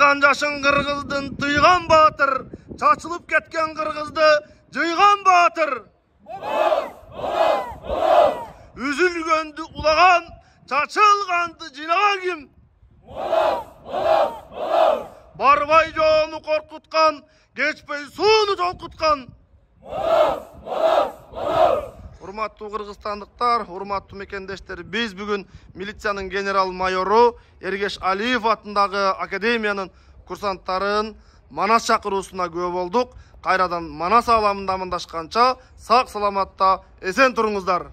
Жан жашын Кыргыздын тыйган батыр, чачылып кеткен Кыргызды жыйган батыр. Üzülgöndü ulagan, çaçılgandı cinagan kim? Barbay жону korkutkan, geçpey suunu jolkutkan. Урматтуу кыргызстандыктар, урматтуу мекендештер, биз бүгүн милициянын генерал майору Эргеш Алиев атындагы академиянын курсанттарын Манас чакыруусуна күбө болдук. Кайрадан Манас ааламында амандашканча сак саламатта эсен туруңуздар.